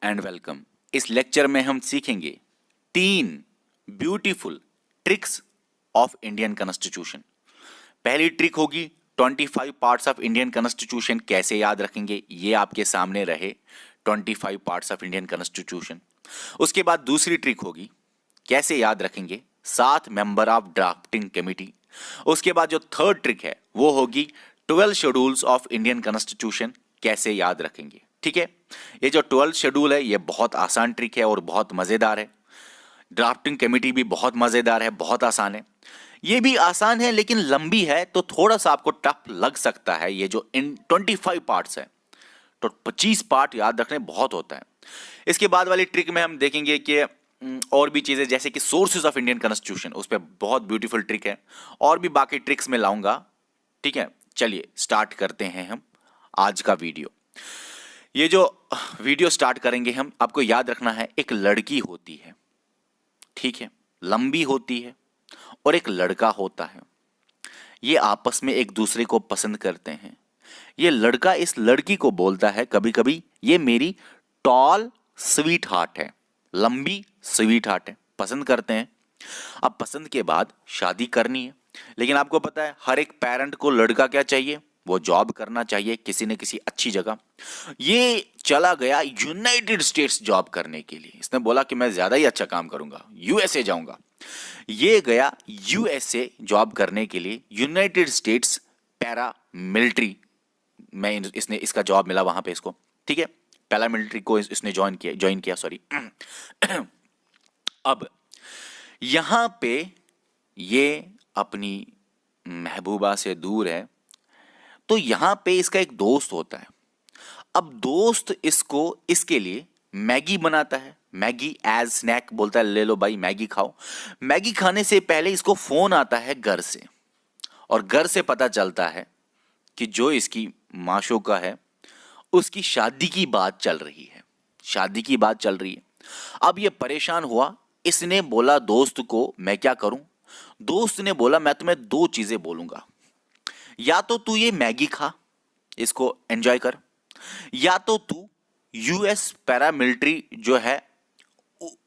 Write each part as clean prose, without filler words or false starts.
And welcome. इस lecture में हम सीखेंगे 3 beautiful tricks of Indian constitution. पहली ट्रिक होगी 25 पार्ट्स ऑफ इंडियन कॉन्स्टिट्यूशन कैसे याद रखेंगे, ये आपके सामने रहे 25 पार्ट्स ऑफ इंडियन कॉन्स्टिट्यूशन। उसके बाद दूसरी ट्रिक होगी कैसे याद रखेंगे 7 मेंबर ऑफ ड्राफ्टिंग कमेटी। उसके बाद जो थर्ड ट्रिक है वो होगी 12 शेड्यूल्स ऑफ इंडियन कॉन्स्टिट्यूशन कैसे याद रखेंगे। ठीक है, ये जो 12 शेड्यूल है ये बहुत आसान ट्रिक है और बहुत मजेदार है। ड्राफ्टिंग कमेटी भी बहुत मजेदार है, बहुत आसान है। ये भी आसान है लेकिन लंबी है तो थोड़ा सा आपको टफ लग सकता है। ये जो इन 25 पार्ट्स है तो 25 पार्ट याद रखने बहुत होता है। इसके बाद वाली ट्रिक में हम देखेंगे कि और भी चीजें जैसे कि सोर्सेज ऑफ इंडियन कॉन्स्टिट्यूशन, उस पर बहुत ब्यूटीफुल ट्रिक है और भी बाकी ट्रिक्स में लाऊंगा। ठीक है, चलिए स्टार्ट करते हैं हम आज का वीडियो। ये जो वीडियो स्टार्ट करेंगे हम, आपको याद रखना है एक लड़की होती है, ठीक है, लंबी होती है, और एक लड़का होता है। ये आपस में एक दूसरे को पसंद करते हैं। ये लड़का इस लड़की को बोलता है कभी कभी ये मेरी टॉल स्वीट हार्ट है, लंबी स्वीट हार्ट है, पसंद करते हैं। अब पसंद के बाद शादी करनी है, लेकिन आपको पता है हर एक पेरेंट को लड़का क्या चाहिए, वो जॉब करना चाहिए किसी न किसी अच्छी जगह। ये चला गया यूनाइटेड स्टेट्स जॉब करने के लिए। इसने बोला कि मैं ज्यादा ही अच्छा काम करूंगा, यूएसए जाऊंगा। ये गया यूएसए जॉब करने के लिए, यूनाइटेड स्टेट्स पैरा मिलिट्री में इसने इसका जॉब मिला वहां पे इसको। ठीक है, पैरा मिलिट्री को इसने ज्वाइन किया सॉरी। अब यहां पे ये अपनी महबूबा से दूर है, तो यहां पे इसका एक दोस्त होता है। अब दोस्त इसको इसके लिए मैगी बनाता है, मैगी एज स्नैक बोलता है ले लो भाई मैगी खाओ। मैगी खाने से पहले इसको फोन आता है घर से, और घर से पता चलता है कि जो इसकी माशूका है उसकी शादी की बात चल रही है, शादी की बात चल रही है। अब ये परेशान हुआ, इसने बोला दोस्त को मैं क्या करूं। दोस्त ने बोला मैं तुम्हें 2 चीजें बोलूंगा, या तो तू ये मैगी खा, इसको एंजॉय कर, या तो तू यूएस पैरामिलिट्री जो है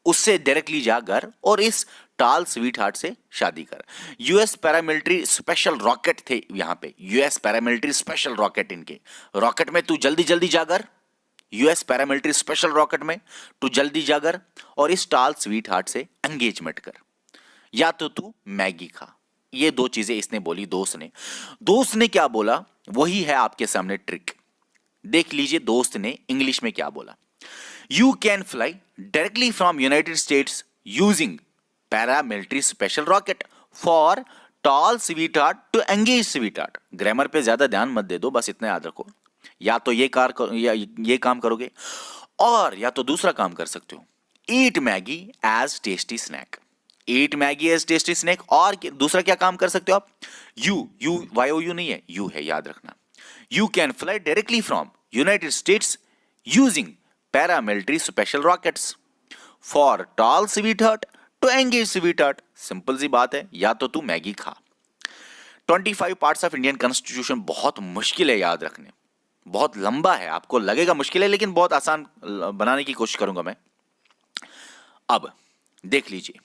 उससे डायरेक्टली जा घर और इस टाल स्वीट हार्ट से शादी कर। यूएस पैरामिलिट्री स्पेशल रॉकेट थे यहां पे, यूएस पैरामिलिट्री स्पेशल रॉकेट, इनके रॉकेट में तू जल्दी जल्दी जाकर, यूएस पैरामिलिट्री स्पेशल रॉकेट में तू जल्दी जाकर और इस टाल स्वीट हार्ट से एंगेजमेंट कर, या तो तू मैगी खा। ये 2 चीजें इसने बोली दोस्त ने। दोस्त ने क्या बोला वही है आपके सामने ट्रिक। देख लीजिए दोस्त ने इंग्लिश में क्या बोला। You can fly directly from United States using paramilitary special rocket for tall sweet heart to engage sweet heart. Grammar पे ज्यादा ध्यान मत दे दो, बस इतना याद रखो। या तो ये काम करोगे, और या तो दूसरा काम कर सकते हो, eat Maggi as tasty snack. Eat Maggi as tasty snack. और दूसरा क्या काम कर सकते हो आप, यू YOU नहीं है, यू है, याद रखना। You can fly directly from United States using paramilitary special rockets for tall sweet heart to engage sweet heart. Simple सी बात है, या तो तू मैगी खा। 25 पार्ट्स ऑफ इंडियन कॉन्स्टिट्यूशन बहुत मुश्किल है याद रखने, बहुत लंबा है, आपको लगेगा मुश्किल है लेकिन बहुत आसान बनाने की कोशिश करूंगा मैं। अब देख लीजिए,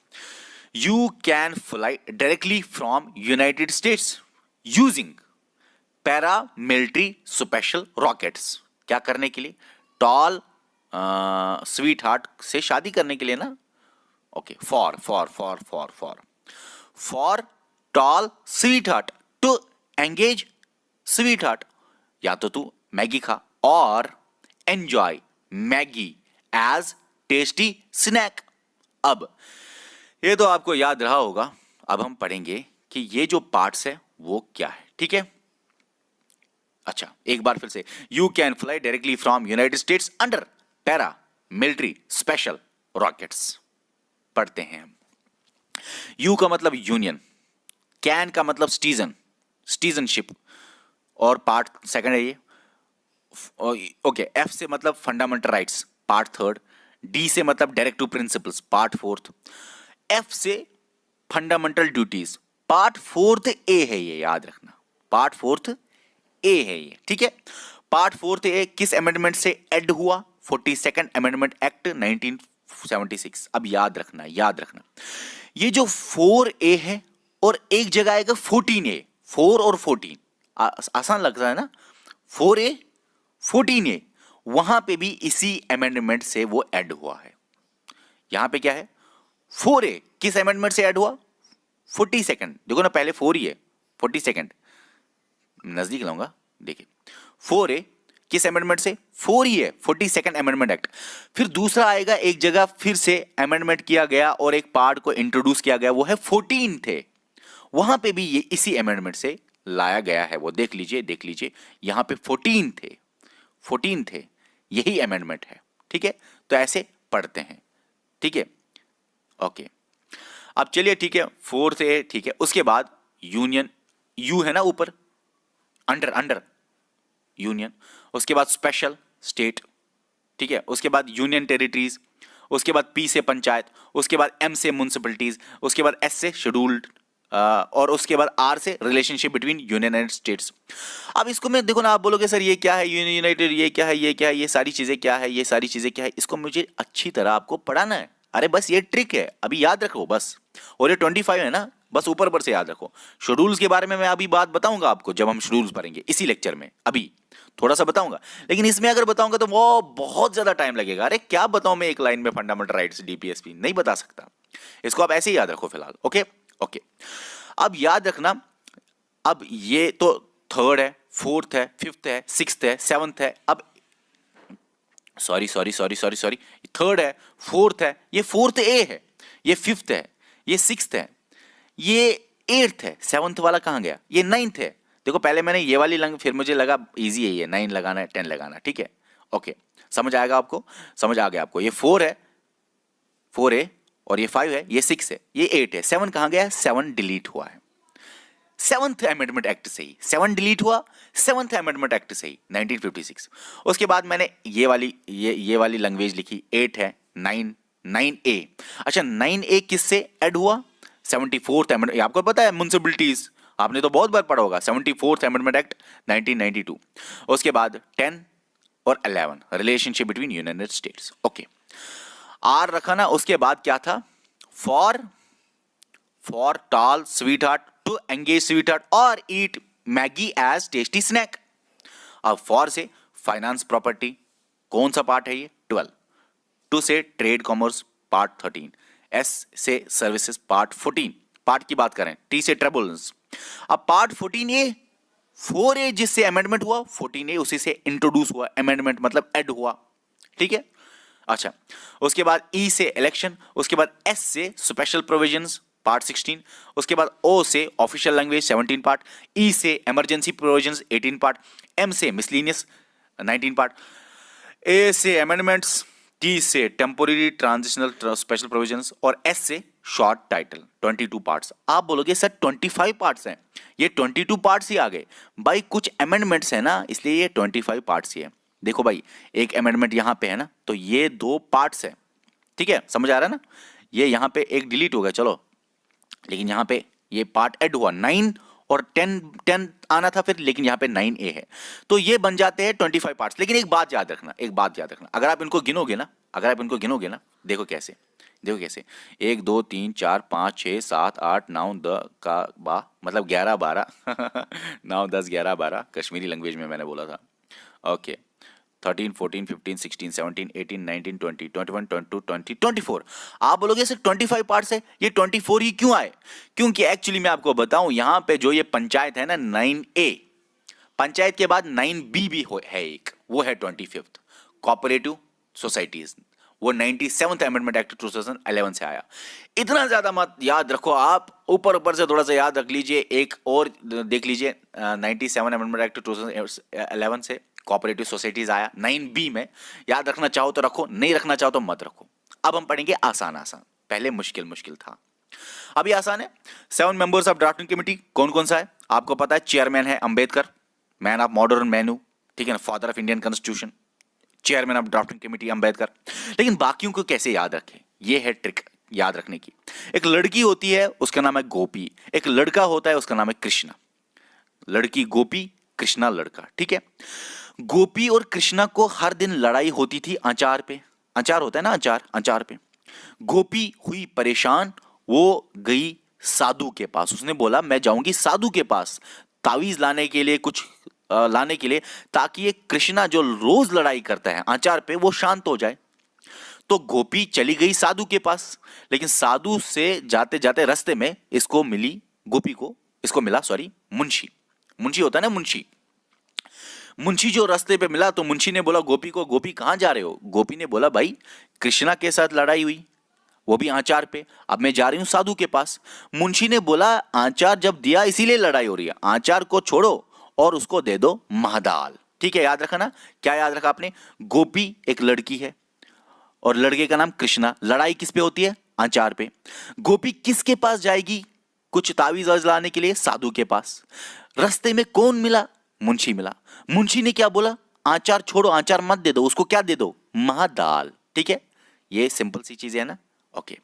you can fly directly from United States using paramilitary special rockets. क्या करने के लिए, टॉल स्वीट हार्ट से शादी करने के लिए ना। Okay, for for for for for for tall sweet heart to engage sweet heart. या तो तू मैगी खा और enjoy Maggi as tasty snack. अब ये तो आपको याद रहा होगा, अब हम पढ़ेंगे कि ये जो पार्ट्स है वो क्या है। ठीक है, अच्छा एक बार फिर से, you can fly directly from United states under para military special rockets. पढ़ते हैं हम। यू का मतलब यूनियन, कैन का मतलब सिटीजन, सिटीजनशिप, और पार्ट सेकंड है ये। ओके, एफ से मतलब fundamental rights, part 3rd। D से मतलब direct to principles, part 4th। F से फंडामेंटल ड्यूटीज, पार्ट 4th ए है ये, याद रखना, पार्ट 4th ए है ये। ठीक है, पार्ट 4th ए किस अमेंडमेंट से ऐड हुआ, 42nd अमेंडमेंट एक्ट 1976। अब याद रखना, याद रखना, ये जो 4A है और एक जगह आएगा 14A, 4 और 14 आसान लगता है ना, 4A 14A, वहां पे भी इसी अमेंडमेंट से वो ऐड हुआ है। यहां पे क्या है, 4A किस अमेंडमेंट से ऐड हुआ, 42nd, देखो ना पहले 4 ही है, 42nd नजदीक लाऊंगा, देखिए 4A किस अमेंडमेंट से, 4 ही है, 42nd अमेंडमेंट एक्ट। फिर दूसरा आएगा एक जगह फिर से अमेंडमेंट किया गया और एक पार्ट को इंट्रोड्यूस किया गया, वो है 14 थे, वहां पे भी ये इसी अमेंडमेंट से लाया गया है, वो देख लीजिए, देख लीजिए, यहां पे 14 थे, 14 थे, यही अमेंडमेंट है, ठीक है। तो ऐसे पढ़ते हैं, ठीक है, ओके। अब चलिए, ठीक है, 4th A, ठीक है, उसके बाद यूनियन, यू है ना ऊपर, अंडर, अंडर यूनियन, उसके बाद स्पेशल स्टेट, ठीक है, उसके बाद यूनियन टेरिटरीज, उसके बाद P से पंचायत, उसके बाद M से म्युनिसिपैलिटीज, उसके बाद S से शेड्यूल्ड, और उसके बाद R से relationship between union and states. अब इसको मैं देखो ना, आप बोलोगे सर ये क्या है, यूनाइटेड, ये क्या है, ये क्या है, ये सारी चीजें क्या है, ये सारी चीजें क्या है, इसको मुझे अच्छी तरह आपको पढ़ाना है। अरे बस ये ट्रिक है, अभी याद रखो बस, और ये 25 है ना, बस ऊपर ऊपर से याद रखो। शेड्यूल्स के बारे में मैं अभी बात बताऊंगा आपको जब हम शेड्यूल्स पढ़ेंगे इसी लेक्चर में, अभी थोड़ा सा बताऊंगा, लेकिन इसमें अगर बताऊंगा तो वो बहुत ज्यादा टाइम लगेगा। अरे क्या बताऊं मैं एक लाइन में फंडामेंटल राइट्स डीपीएसपी, नहीं बता सकता, इसको आप ऐसे ही याद रखो फिलहाल, ओके ओके। अब याद रखना, अब ये तो 3rd है, 4th है, 5th है, 6th है, 7th है, अब सॉरी 3rd है, 4th है, ये 4th A है, ये 5th है, ये 6th है, ये 8th है, 7th वाला कहां गया, ये 9th है। देखो पहले मैंने ये वाली फिर मुझे लगा इजी है, ये 9 लगाना है, 10 लगाना, ठीक है, ओके, समझ आएगा आपको, समझ आ गया आपको। ये 4 है, 4A, और ये 5 है, ये 6 है, ये 8 है, 7 कहां गया, 7 डिलीट हुआ है 7th अमेंडमेंट एक्ट से ही, 7 डिलीट हुआ 7th अमेंडमेंट एक्ट से ही 1956। उसके बाद मैंने ये वाली लैंग्वेज लिखी, 8 है, 9A। अच्छा 9A किससे ऐड हुआ, 74th अमेंडमेंट, आपको पता है म्युनिसिपैलिटीज, आपने तो बहुत बार पढ़ा होगा, 74th अमेंडमेंट एक्ट 1992। उसके बाद 10 और 11 relationship between United States, okay, R रखा ना। उसके बाद क्या था, for tall sweet heart to engage sweet heart और eat Maggi as tasty snack. अब फॉर से फाइनेंस प्रॉपर्टी, कौन सा पार्ट है ये, 12। टू से ट्रेड कॉमर्स पार्ट 13, एस से सर्विसेज पार्ट 14, पार्ट की बात करें, टी से ट्रिब्यूनल्स। अब पार्ट 14A, 4A जिससे अमेंडमेंट हुआ, 14A उसी से इंट्रोड्यूस हुआ, अमेंडमेंट मतलब ऐड हुआ, ठीक है। अच्छा उसके बाद E से इलेक्शन, उसके बाद S से स्पेशल प्रोविजंस पार्ट 16, उसके बाद O से ऑफिशियल लैंग्वेज 17 पार्ट, E से इमरजेंसी प्रोविजंस 18 पार्ट, M से मिसलिनियस 19 पार्ट, A से अमेंडमेंट्स, T से टेम्पोररी ट्रांजिशनल स्पेशल प्रोविजंस और S से शॉर्ट टाइटल 22 पार्ट्स। आप बोलोगे सर 25 पार्ट्स हैं, ये 22 पार्ट्स ही आ गए भाई, कुछ अमेंडमेंट्स है ना इसलिए ये 25 पार्ट्स ही है। देखो भाई एक अमेंडमेंट यहां पे है ना, तो ये 2 पार्ट्स है, ठीक है, समझ आ रहा है ना। ये यहां पे एक डिलीट हो गया चलो, लेकिन यहां पे ये पार्ट ऐड हुआ, 9 और 10 आना था फिर, लेकिन यहां पे 9A है, तो ये बन जाते हैं 25 पार्ट्स। लेकिन एक बात याद रखना, अगर आप इनको गिनोगे ना, देखो कैसे, 1 2 3 4 5 6 7 8 9 10 का बा मतलब 11 12 9 10 11 12 कश्मीरी लैंग्वेज में मैंने बोला था, ओके, 13 14 15 16 17 18 19 20 21 22 20 24। आप बोलोगे सर 25 पार्ट्स है, ये 24 ही क्यों आए, क्योंकि एक्चुअली मैं आपको बताऊं यहां पे जो ये पंचायत है ना 9A, पंचायत के बाद 9B भी है एक, वो है 25th कोऑपरेटिव सोसाइटीज, वो 97th अमेंडमेंट एक्ट 2011 से आया। इतना ज्यादा मत याद रखो आप, ऊपर से थोड़ा सा याद रख लीजिए। एक और देख लीजिए 97 अमेंडमेंट एक्ट 2011 से कोऑपरेटिव सोसाइटीज आया 9B में, याद रखना चाहो तो रखो, नहीं रखना चाहो तो मत रखो। अब हम पढ़ेंगे आसान, पहले मुश्किल था, अभी आसान है। 7 मेंबर्स ऑफ ड्राफ्टिंग कमेटी कौन कौन सा है आपको पता है, चेयरमैन है अंबेडकर, मैन ऑफ मॉडर्न मैनू, ठीक है ना, father of Indian constitution, chairman of drafting committee Ambedkar. लेकिन बाकियों को कैसे याद रखें, ये है ट्रिक याद रखने की। एक लड़की होती है उसका नाम है गोपी, एक लड़का होता है उसका नाम है कृष्णा, लड़की गोपी कृष्णा लड़का, ठीक है। गोपी और कृष्णा को हर दिन लड़ाई होती थी आचार पे। आचार होता है ना, आचार, आचार पे। गोपी हुई परेशान, वो गई साधु के पास। उसने बोला मैं जाऊंगी साधु के पास तावीज लाने के लिए, कुछ लाने के लिए, ताकि ये कृष्णा जो रोज लड़ाई करता है आचार पे वो शांत हो जाए। तो गोपी चली गई साधु के पास, लेकिन साधु से जाते जाते रास्ते में इसको मिली, गोपी को इसको मिला, सॉरी, मुंशी। मुंशी होता है ना, मुंशी। मुंशी जो रास्ते पे मिला तो मुंशी ने बोला गोपी को, गोपी कहाँ जा रहे हो? गोपी ने बोला भाई कृष्णा के साथ लड़ाई हुई, वो भी आचार पे, अब मैं जा रही हूं साधु के पास। मुंशी ने बोला आचार जब दिया इसीलिए लड़ाई हो रही है, आचार को छोड़ो और उसको दे दो महादाल। ठीक है, याद रखा ना? क्या याद रखा आपने? गोपी एक लड़की है और लड़के का नाम कृष्णा। लड़ाई किस पे होती है? आचार पे। गोपी किसके पास जाएगी कुछ तावीज वावीज लाने के लिए? साधु के पास। रास्ते में कौन मिला? मुंशी मिला। मुंशी ने क्या बोला? आचार छोड़ो, आचार मत दे दो, उसको क्या दे दो? महादाल। ठीक है, ये सिंपल सी चीज है ना। ओके,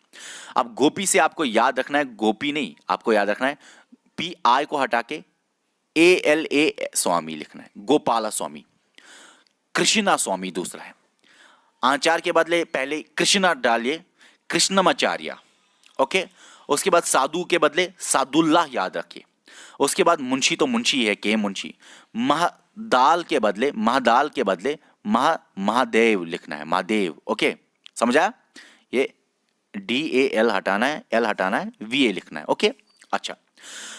अब गोपी से आपको याद रखना है, गोपी नहीं, आपको याद रखना है पी आई को हटा के ALA स्वामी लिखना है, गोपाला स्वामी। कृष्णा स्वामी दूसरा है। आचार के बदले पहले कृष्णा डालिए, कृष्णमाचार्य। ओके, उसके बाद साधु के बदले सादुल्लाह याद रखिए। उसके बाद मुंशी तो मुंशी है, के मुंशी। महादाल के बदले, महादाल के बदले महादेव लिखना है, महादेव। ओके, समझा? ये DAL हटाना है, L हटाना है, VA लिखना है। ओके, अच्छा,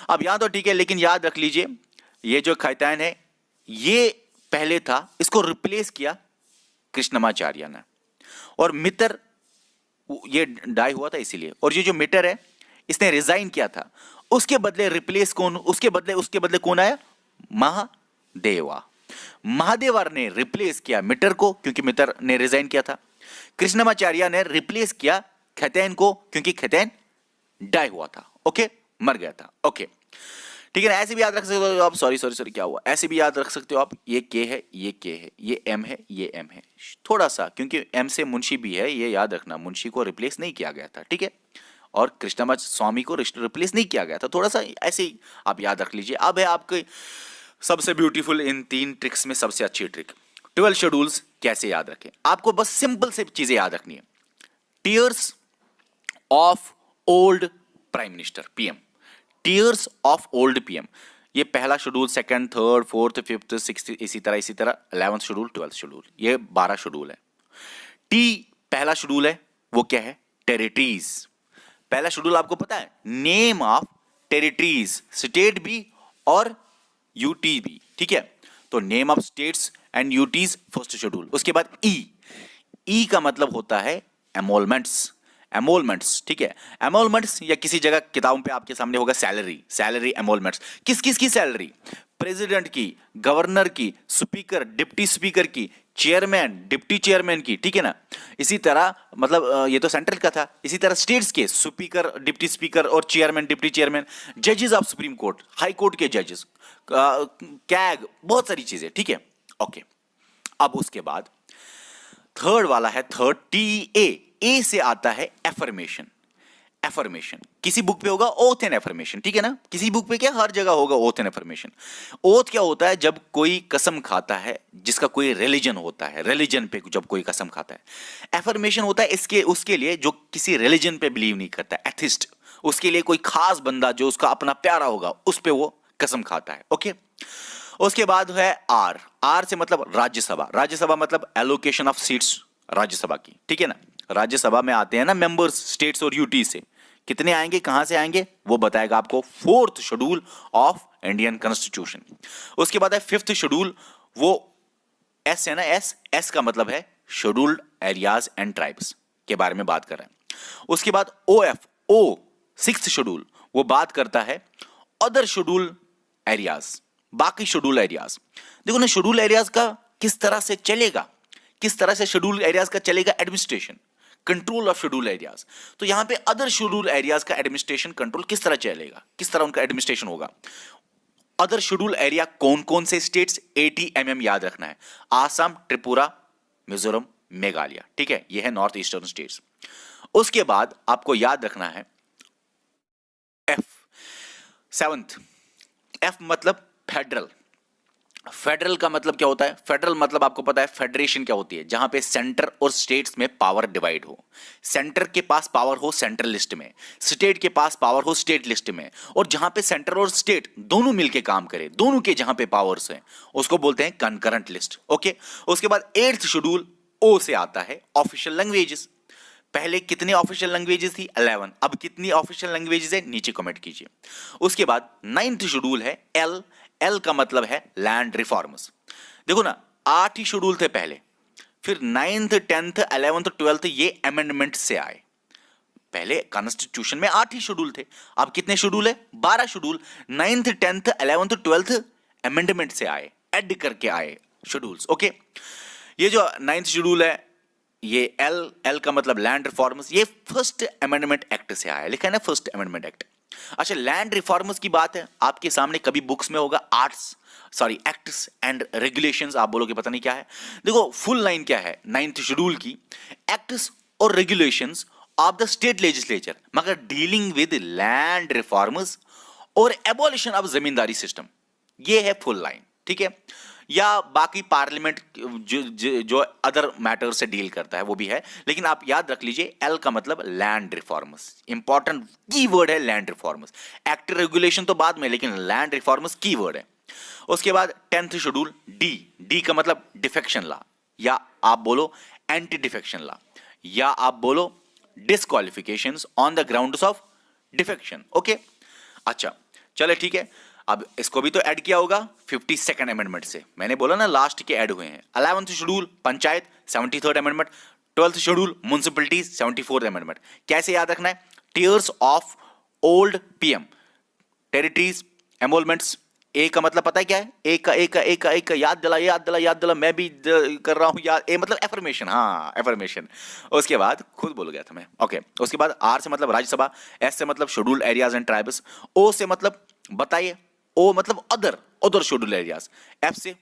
अब यहां तो ठीक है, लेकिन याद रख लीजिए ये जो खैतान है ये पहले था, इसको रिप्लेस किया कृष्णमाचार्य ने। और मित्र ये डाई हुआ था इसीलिए, और ये जो मिटर है इसने रिजाइन किया था, उसके बदले रिप्लेस कौन, उसके बदले कौन आया? महादेवा। महादेवर ने रिप्लेस किया मिटर को, क्योंकि मिटर ने रिजाइन किया था। कृष्णमाचार्य ने रिप्लेस किया खैतैन को, क्योंकि खैतैन डाई हुआ था। ओके, मर गया था। ओके, ठीक है ना? ऐसे भी याद रख सकते हो आप, सॉरी सॉरी सॉरी क्या हुआ, ऐसे भी याद रख सकते हो आप, ये के है, ये के है, ये एम है, ये एम है। थोड़ा सा, क्योंकि एम से मुंशी भी है, ये याद रखना, मुंशी को रिप्लेस नहीं किया गया था। ठीक है, और कृष्णमाच स्वामी को रिप्लेस नहीं किया गया था, थोड़ा सा ऐसे ही आप याद रख लीजिए। अब है आपके सबसे ब्यूटीफुल, इन 3 ट्रिक्स में सबसे अच्छी ट्रिक, 12 शेड्यूल्स कैसे याद रखें। आपको बस सिंपल से चीजें याद रखनी है। Tiers of old prime minister, PM। Tears of old PM, ये पहला schedule, second, third, fourth, fifth, sixth, इसी तरह 11th शेड्यूल, 12th शेड्यूल, ये 12 शेड्यूल है। T पहला शेड्यूल है, वो क्या है? टेरिटरीज। पहला शेड्यूल आपको पता है, नेम ऑफ टेरिटरीज, स्टेट भी और यूटी भी। ठीक है, तो name of states and UTs first schedule. उसके बाद ई का मतलब होता है एमोलमेंट्स। एमोलमेंट्स, ठीक है, एमोलमेंट्स, या किसी जगह किताबों पे आपके सामने होगा सैलरी, सैलरी एमोलमेंट्स। किस किस की सैलरी? प्रेसिडेंट की, गवर्नर की, स्पीकर, डिप्टी स्पीकर की, चेयरमैन, डिप्टी चेयरमैन की। ठीक है ना? इसी तरह, मतलब ये तो सेंट्रल का था, इसी तरह स्टेट्स के स्पीकर, डिप्टी स्पीकर और चेयरमैन, डिप्टी चेयरमैन, जजेस of supreme court, high court के जजेस, कैग, बहुत सारी चीजें। ठीक है, ओके। अब उसके बाद थर्ड वाला है, थर्ड TA। ए से आता है एफर्मेशन। एफर्मेशन किसी बुक पे होगा ओथ एंड एफर्मेशन। ठीक है ना? किसी बुक पे क्या, हर जगह होगा ओथ एंड एफर्मेशन। ओथ क्या होता है? जब कोई कसम खाता है, जिसका कोई रिलीजन होता है, रिलीजन पे जब कोई कसम खाता है। एफर्मेशन होता है इसके, उसके लिए जो किसी रिलीजन पे बिलीव नहीं करता, एथिस्ट, उसके लिए कोई खास बंदा जो उसका अपना प्यारा होगा, उस पे वो कसम खाता है। ओके, उसके बाद है आर। आर से मतलब राज्यसभा। राज्यसभा मतलब एलोकेशन ऑफ सीट्स राज्यसभा की। ठीक है ना? राज्यसभा में आते हैं ना मेंबर्स स्टेट्स और यूटी से, कितने आएंगे, कहां से आएंगे, वो बताएगा आपको fourth schedule of Indian constitution. उसके बाद है फिफ्थ शेड्यूल, वो एस है ना, एस का मतलब है शेड्यूल्ड एरियाज एंड ट्राइब्स के बारे में बात कर रहे हैं। उसके बाद OF, ओ सिक्स्थ शेड्यूल, वो बात करता है अदर शेड्यूल एरियाज, बाकी शेड्यूल एरियाज। देखो ना, शेड्यूल एरियाज का किस तरह से चलेगा, किस तरह से शेड्यूल एरियाज का चलेगा administration, control of schedule areas. तो यहां पे अदर शेड्यूल एरियाज का एडमिनिस्ट्रेशन कंट्रोल किस तरह चलेगा, किस तरह उनका एडमिनिस्ट्रेशन होगा। अदर शेड्यूल एरिया कौन कौन से स्टेट्स? ATMM याद रखना है, आसाम, त्रिपुरा, मिजोरम, मेघालय। ठीक है, यह है नॉर्थ ईस्टर्न स्टेट्स। उसके बाद आपको याद रखना है F, सेवंथ। F मतलब फेडरल। फेडरल का मतलब क्या होता है? फेडरल मतलब आपको पता है फेडरेशन क्या होती है, जहां पे सेंटर और स्टेट्स में पावर डिवाइड हो। सेंटर के पास पावर हो सेंट्रल लिस्ट में, स्टेट के पास पावर हो स्टेट लिस्ट में, और जहां पे सेंटर और स्टेट दोनों मिलके काम करें, दोनों के जहां पे पावर्स हैं, उसको बोलते हैं कंकरेंट लिस्ट। ओके, उसके बाद 8th शेड्यूल ओ से आता है ऑफिशियल लैंग्वेजेस। पहले कितने ऑफिशियल लैंग्वेजेस थी? 11। अब कितनी ऑफिशियल लैंग्वेजेस है? नीचे कमेंट कीजिए। उसके बाद 9th शेड्यूल है एल। एल का मतलब है लैंड रिफॉर्म्स। देखो ना, 8 ही शेड्यूल थे पहले, फिर 9th 10th 11th 12th ये अमेंडमेंट से आए। पहले कॉन्स्टिट्यूशन में 8 ही शेड्यूल थे, अब कितने शेड्यूल है? 12 schedule. 9th 10th 11th 12th amendment से आए, ऐड करके आए शेड्यूल्स। ओके, ये जो 9th शेड्यूल है ये एल, एल का मतलब लैंड रिफॉर्म्स, ये फर्स्ट अमेंडमेंट एक्ट से आया, लिखा है ना फर्स्ट अमेंडमेंट एक्ट। अच्छा, लैंड रिफॉर्म्स की बात है, आपके सामने कभी बुक्स में होगा एक्ट्स एंड रेगुलेशंस, आप बोलोगे पता नहीं क्या है। देखो फुल लाइन क्या है 9th शेड्यूल की, एक्ट्स और regulations of the state legislature, मगर डीलिंग विद लैंड रिफॉर्म्स और एबॉलिशन ऑफ जमींदारी सिस्टम, ये है फुल लाइन। ठीक है, या बाकी पार्लियामेंट जो अदर मैटर से डील करता है वो भी है, लेकिन आप याद रख लीजिए एल का मतलब लैंड रिफॉर्म्स, इंपॉर्टेंट की वर्ड है लैंड रिफॉर्म्स। एक्ट रेगुलेशन तो बाद में, लेकिन लैंड रिफॉर्म्स की वर्ड है। उसके बाद 10th शेड्यूल डी। डी का मतलब डिफेक्शन लॉ, या आप बोलो एंटी डिफेक्शन लॉ, या आप बोलो disqualifications on the grounds of defection. Okay, अच्छा चले ठीक है। अब इसको भी तो ऐड किया होगा 52nd अमेंडमेंट से, मैंने बोला ना लास्ट के ऐड हुए हैं। 11th schedule panchayat 73rd amendment, 12th schedule municipalities 74th amendment. कैसे याद रखना है? Tiers of old PM, territories, emoluments. A का मतलब पता है क्या है? एक का याद दिला, मैं भी कर रहा हूं याद। ए मतलब एफर्मेशन, हाँ एफर्मेशन। उसके बाद खुद बोल गया था मैं। ओके, उसके बाद आर से मतलब राज्यसभा, एस से मतलब शेड्यूल्ड एरियाज एंड ट्राइब्स, ओ से मतलब बताइए, ओ मतलब अदर शेड्यूल एरियाज, एफ से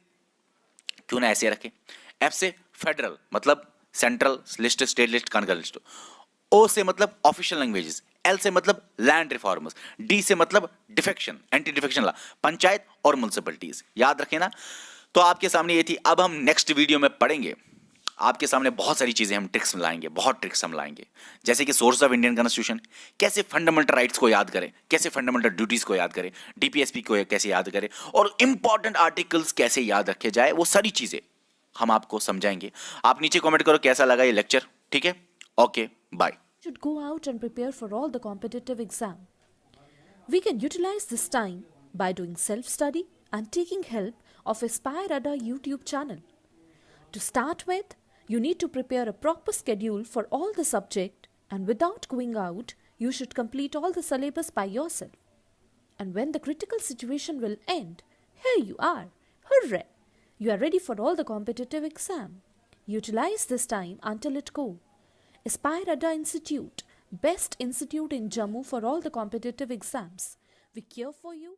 क्यों ना ऐसे रखें, एफ से फेडरल मतलब central list, state list, concurrent list, O से मतलब ऑफिशियल लैंग्वेजेस, एल से मतलब लैंड रिफॉर्म्स, डी से मतलब defection, anti defection law, panchayat और म्युनिसिपैलिटीज। याद रखें ना। तो आपके सामने ये थी। अब हम नेक्स्ट वीडियो में पढ़ेंगे, आपके सामने बहुत सारी चीजें हम ट्रिक्स लाएंगे, बहुत ट्रिक्स हम लाएंगे, जैसे कि सोर्स ऑफ इंडियन कॉन्स्टिट्यूशन, कैसे फंडामेंटल राइट्स को याद करें, कैसे फंडामेंटल ड्यूटीज को याद करें, डीपीएसपी को कैसे याद करें, और इंपॉर्टेंट आर्टिकल्स कैसे याद रखे जाए, वो सारी चीजें हम आपको समझाएंगे। आप नीचे कमेंट करो कैसा लगा ये लेक्चर। ठीक है, okay bye. Should go out and prepare for all the competitive exam. We can utilize this time by doing self-study and taking help of Aspire Ada YouTube channel. To start with, you need to prepare a proper schedule for all the subject, and without going out, you should complete all the syllabus by yourself. And when the critical situation will end, here you are. Hooray! You are ready for all the competitive exam. Utilize this time until it go. Aspire Ada Institute, best institute in Jammu for all the competitive exams. We care for you.